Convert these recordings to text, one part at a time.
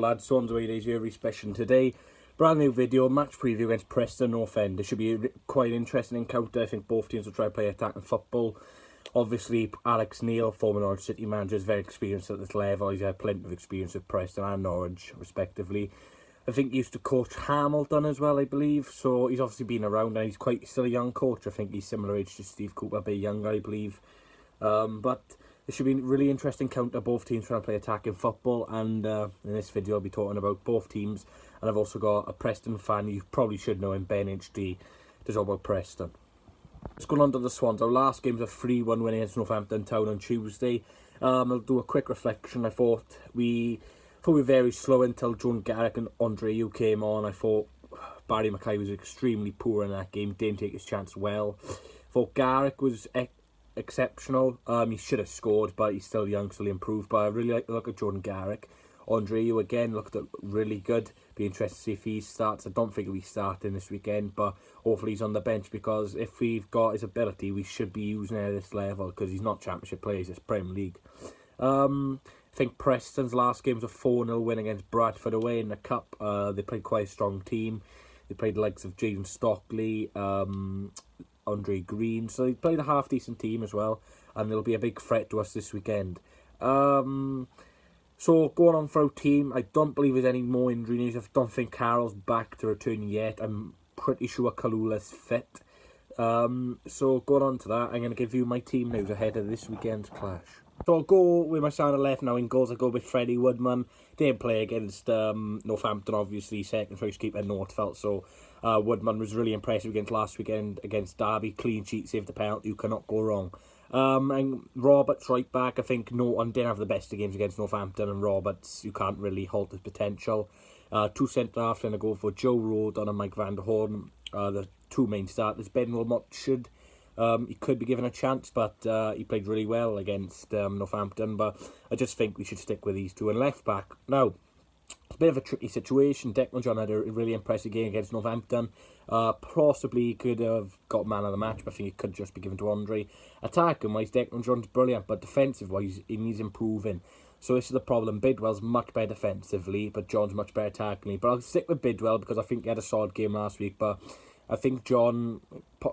lads, SwansAwayDays here, special today. Brand new video, match preview against Preston North End. It should be a quite interesting encounter. I think both teams will try to play attacking football. Obviously, Alex Neil, former Norwich City manager, is very experienced at this level. He's had plenty of experience with Preston and Norwich, respectively. I think he used to coach Hamilton as well, I believe. So he's obviously been around and he's still a young coach. I think he's similar age to Steve Cooper, a bit younger, I believe. But it should be a really interesting encounter. Both teams trying to play attacking football, and in this video I'll be talking about both teams. And I've also got a Preston fan, you probably should know him, Ben HD, to talk about Preston. Let's go on to the Swans. Our last game was a 3-1 win against Northampton Town on Tuesday. I'll do a quick reflection. I thought we were very slow until John Garrick and Andre came on. I thought Barry Mackay was extremely poor in that game, didn't take his chance well. I thought Garrick was exceptional. He should have scored, but he's still young, so he improved. But I really like the look at Jordan Garrick. Andre again looked really good. Be interested to see if he starts. I don't think he'll be starting this weekend, but hopefully he's on the bench, because if we've got his ability, we should be using it at this level, because he's not Championship players, it's Premier League. I think Preston's last game was a 4-0 win against Bradford away in the Cup. They played quite a strong team. They played the likes of Jaden Stockley, Andre Green, so they played a half-decent team as well, and they'll be a big threat to us this weekend. So going on for our team, I don't believe there's any more injury news. I don't think Carroll's back to return yet. I'm pretty sure Kalula's fit. So going on to that, I'm going to give you my team news ahead of this weekend's clash. So I'll go with my starting left now. In goals, I'll go with Freddie Woodman. Didn't play against Northampton, obviously, second choice keeper Northfelt. So Woodman was really impressive against last weekend against Derby. Clean sheet, saved the penalty, you cannot go wrong. And Roberts right back. I think Norton didn't have the best of games against Northampton, and Roberts, you can't really halt his potential. Two centre-halves, going to go for Joe Rodon and Mike van der Hoorn. The two main starters. Ben Wilmot he could be given a chance, but he played really well against Northampton. But I just think we should stick with these two. And left back, now, it's a bit of a tricky situation. Declan John had a really impressive game against Northampton. Possibly could have got man of the match, but I think it could just be given to Andre. Attacking-wise, Declan John's brilliant, but defensive-wise, he needs improving. So this is the problem. Bidwell's much better defensively, but John's much better attacking. But I'll stick with Bidwell because I think he had a solid game last week, but I think John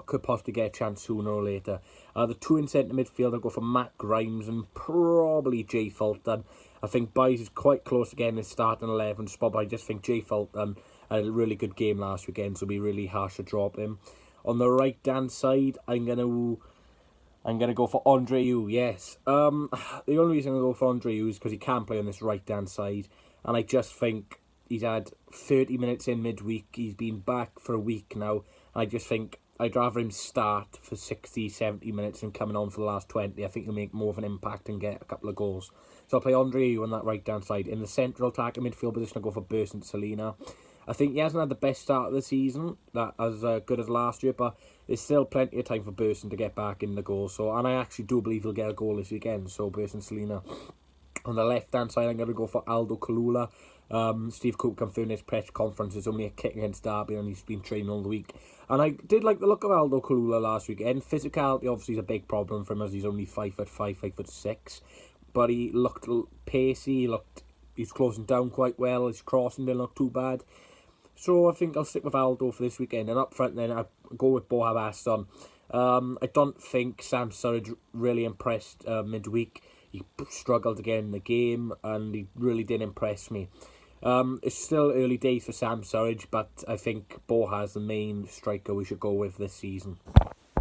could possibly get a chance sooner or later. The two in centre midfield, I'll go for Matt Grimes and probably Jay Fulton. I think Byes is quite close again in his starting 11 spot, but I just think Jay Fulton had a really good game last weekend, so it'll be really harsh to drop him. On the right-hand side, I'm gonna go for Andre yes. The only reason I'm going to go for Andre is because he can play on this right-hand side, and I just think he's had 30 minutes in midweek. He's been back for a week now. I just think I'd rather him start for 60, 70 minutes and coming on for the last 20. I think he'll make more of an impact and get a couple of goals. So I'll play Andre on that right-hand side. In the central attacking midfield position, I'll go for Bertrand Salina. I think he hasn't had the best start of the season, that as good as last year, but there's still plenty of time for Bertrand to get back in the goal. And I actually do believe he'll get a goal this weekend, so Bertrand Salina. On the left-hand side, I'm going to go for Aldo Kalula. Steve Cook confirmed in his press conference it's only a kick against Derby, and he's been training all the week. And I did like the look of Aldo Kalula last weekend. Physicality obviously is a big problem for him, as he's only 5'5", 5'6". But he looked pacey, he's closing down quite well, his crossing didn't look too bad. So I think I'll stick with Aldo for this weekend. And up front then, I'll go with Boha Baston. I don't think Sam Surridge really impressed midweek. He struggled again in the game, and he really didn't impress me. It's still early days for Sam Surridge, but I think Boha's the main striker we should go with this season.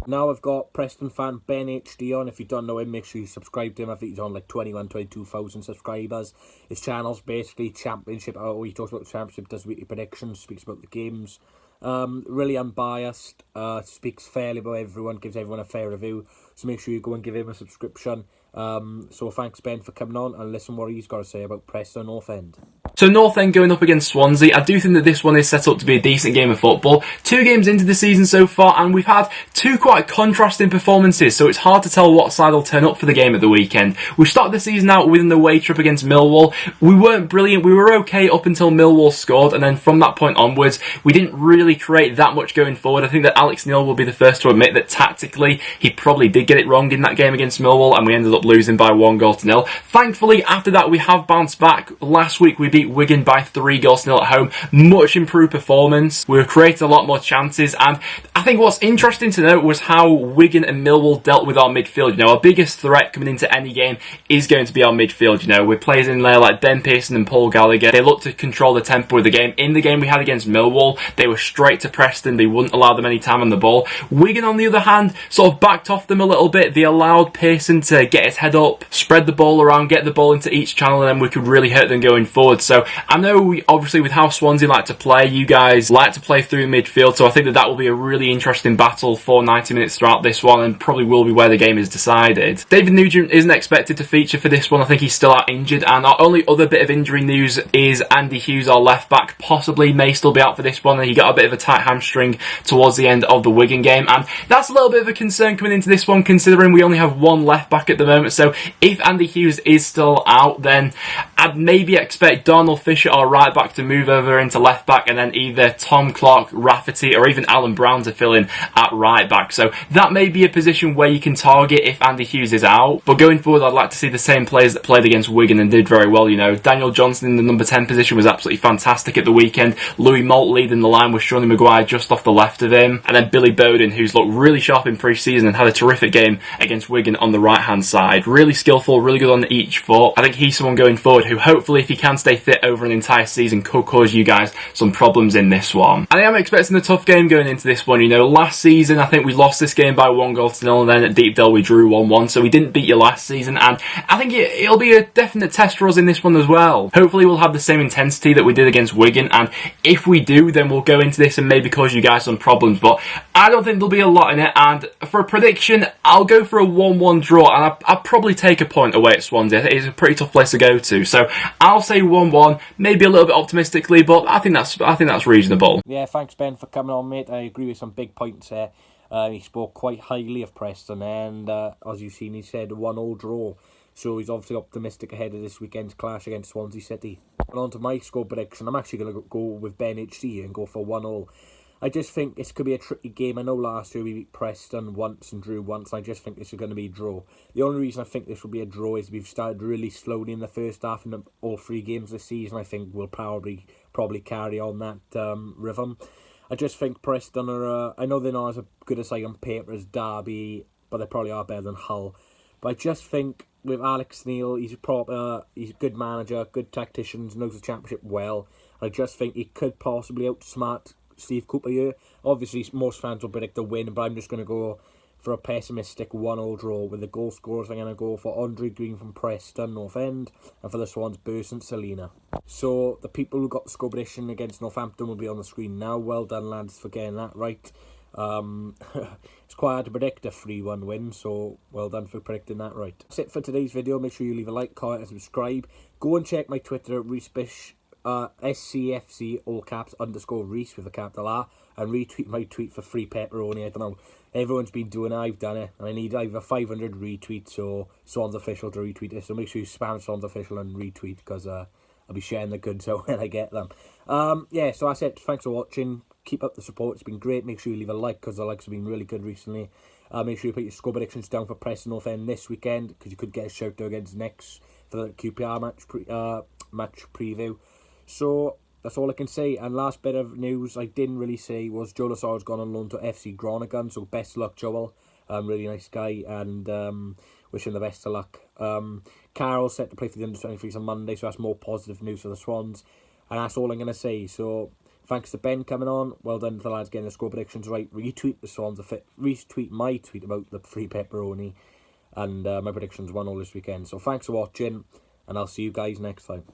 Now I've got Preston fan Ben HD on. If you don't know him, make sure you subscribe to him. I think he's on like 22,000 subscribers. His channel's basically Championship. He talks about the Championship, does weekly predictions, speaks about the games. Really unbiased, speaks fairly about everyone, gives everyone a fair review. So make sure you go and give him a subscription. So thanks Ben for coming on, and listen what he's got to say about Preston North End. So North End going up against Swansea. I do think that this one is set up to be a decent game of football. 2 games into the season so far, and we've had 2 quite contrasting performances, so it's hard to tell what side will turn up for the game at the weekend. We started the season out with an away trip against Millwall. We weren't brilliant. We were okay up until Millwall scored, and then from that point onwards, we didn't really create that much going forward. I think that Alex Neil will be the first to admit that tactically, he probably did get it wrong in that game against Millwall, and we ended up up losing by 1-0. Thankfully, after that, we have bounced back. Last week, we beat Wigan by 3-0 at home. Much improved performance. We were creating a lot more chances, and I think what's interesting to note was how Wigan and Millwall dealt with our midfield. You know, our biggest threat coming into any game is going to be our midfield. You know, with players in there like Ben Pearson and Paul Gallagher. They look to control the tempo of the game. In the game we had against Millwall, they were straight to Preston. They wouldn't allow them any time on the ball. Wigan, on the other hand, sort of backed off them a little bit. They allowed Pearson to get his head up, spread the ball around, get the ball into each channel, and then we could really hurt them going forward. So I know, obviously, with how Swansea like to play, you guys like to play through midfield, so I think that will be a really interesting battle for 90 minutes throughout this one, and probably will be where the game is decided. David Nugent isn't expected to feature for this one. I think he's still out injured, and our only other bit of injury news is Andy Hughes, our left back, possibly may still be out for this one. He got a bit of a tight hamstring towards the end of the Wigan game, and that's a little bit of a concern coming into this one, considering we only have one left back at the moment. So if Andy Hughes is still out, then I'd maybe expect Donald Fisher, our right back, to move over into left back, and then either Tom Clark, Rafferty, or even Alan Brown to fill in at right back. So that may be a position where you can target if Andy Hughes is out. But going forward, I'd like to see the same players that played against Wigan and did very well. You know, Daniel Johnson in the number 10 position was absolutely fantastic at the weekend. Louis Moult leading the line with Shawnee Maguire just off the left of him. And then Billy Bowden, who's looked really sharp in pre-season and had a terrific game against Wigan on the right-hand side. Really skillful, really good on each foot. I think he's someone going forward who hopefully, if he can stay fit over an entire season, could cause you guys some problems in this one. And I am expecting a tough game going into this one. You know, last season, I think we lost this game by 1-0, and then at Deepdale we drew 1-1, so we didn't beat you last season, and I think it'll be a definite test for us in this one as well. Hopefully we'll have the same intensity that we did against Wigan, and if we do, then we'll go into this and maybe cause you guys some problems, but I don't think there'll be a lot in it. And for a prediction, I'll go for a 1-1 draw, and I'll probably take a point away at Swansea. I think it's a pretty tough place to go to, so I'll say 1-1, maybe a little bit optimistically, but I think that's reasonable. Yeah, thanks Ben for coming on, mate. I agree with some big points there. He spoke quite highly of Preston, and as you've seen, he said a 1-1 draw. So he's obviously optimistic ahead of this weekend's clash against Swansea City. And on to my score prediction, I'm actually going to go with Ben HC and go for 1-1. I just think this could be a tricky game. I know last year we beat Preston once and drew once. I just think this is going to be a draw. The only reason I think this will be a draw is we've started really slowly in the first half in all three games this season. I think we'll probably carry on that rhythm. I just think Preston are, I know they're not as good a side on paper as Derby, but they probably are better than Hull. But I just think with Alex Neil, he's a good manager, good tactician, knows the championship well. I just think he could possibly outsmart Steve Cooper here. Obviously, most fans will predict a win, but I'm just going to go for a pessimistic 1-0 draw. With the goal scorers, I'm going to go for Andre Green from Preston North End, and for the Swans, Burst and Selina. So the people who got the score prediction against Northampton will be on the screen now. Well done, lads, for getting that right. It's quite hard to predict a 3-1 win, so well done for predicting that right. That's it for today's video. Make sure you leave a like, comment and subscribe. Go and check my Twitter at ReeseBish, SCFC all caps _Reese with a capital R, and retweet my tweet for free pepperoni. I don't know, everyone's been doing it, I've done it, and I need either 500 retweets or Swans Official to retweet it, so make sure you spam Swans Official and retweet, because I'll be sharing the goods out when I get them. Yeah, so that's it. Thanks for watching. Keep up the support, it's been great. Make sure you leave a like, because the likes have been really good recently. Make sure you put your score predictions down for Preston North End this weekend, because you could get a shout out against next for the QPR match preview. So that's all I can say. And last bit of news I didn't really say was Joel Asara's gone on loan to FC Groningen, so best luck, Joel. Really nice guy, and wish him the best of luck. Carroll's set to play for the under-23s on Monday, so that's more positive news for the Swans. And that's all I'm going to say. So thanks to Ben coming on. Well done to the lads getting the score predictions right. Retweet the Swans, retweet my tweet about the free pepperoni, and my predictions 1-0 this weekend. So thanks for watching, and I'll see you guys next time.